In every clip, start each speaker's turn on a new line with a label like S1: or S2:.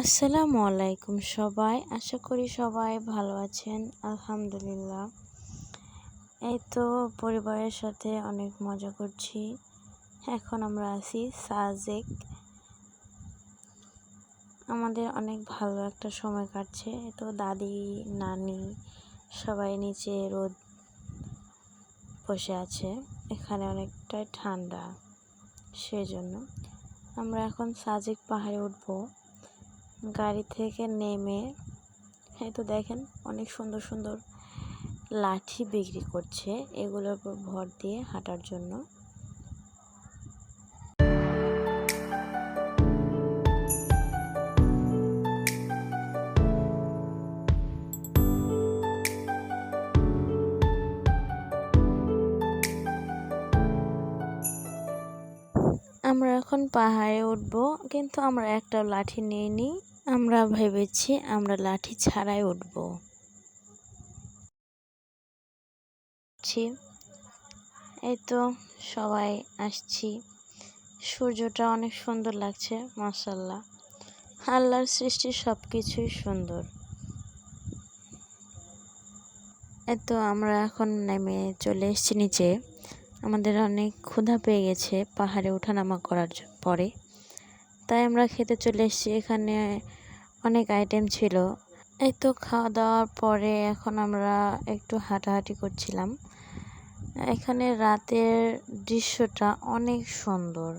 S1: আসসালামু আলাইকুম সবাই, আশা করি সবাই ভালো আছেন। আলহামদুলিল্লাহ। এই তো পরিবারের সাথে অনেক মজা করছি। এখন আমরা আছি সাজেক। আমাদের অনেক ভালো একটা সময় কাটছে। তো দাদি নানি সবাই নিচে রোদ বসে আছে। এখানে অনেকটাই ঠান্ডা, সেজন্য আমরা এখন সাজেক পাহাড়ে উঠবো। গাড়ি থেকে নেমে এই তো দেখেন অনেক সুন্দর সুন্দর লাঠি বিক্রি করছে, এগুলোর উপর ভর দিয়ে হাঁটার জন্য। আমরা এখন পাহাড়ে উঠবো, কিন্তু আমরা একটা লাঠি নিইনি। আমরা ভেবেছি আমরা লাঠি ছাড়াই উঠবো। এই তো সবাই আসছি। সূর্যটা অনেক সুন্দর লাগছে, মাশাআল্লাহ। আল্লাহর সৃষ্টি সবকিছুই সুন্দর। এই তো আমরা এখন নেমে চলে এসেছি নিচে। আমাদের অনেক ক্ষুধা পেয়ে গেছে পাহাড়ে ওঠানামা করার পরে, তাই আমরা খেতে চলে এসেছি। এখানে অনেক আইটেম ছিল। এই তো খাওয়া দাওয়ার পরে এখন আমরা একটু হাঁটাহাঁটি করছিলাম। এখানে রাতের দৃশ্যটা অনেক সুন্দর,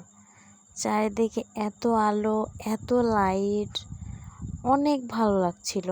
S1: চারিদিকে এত আলো, এত লাইট, অনেক ভালো লাগছিল।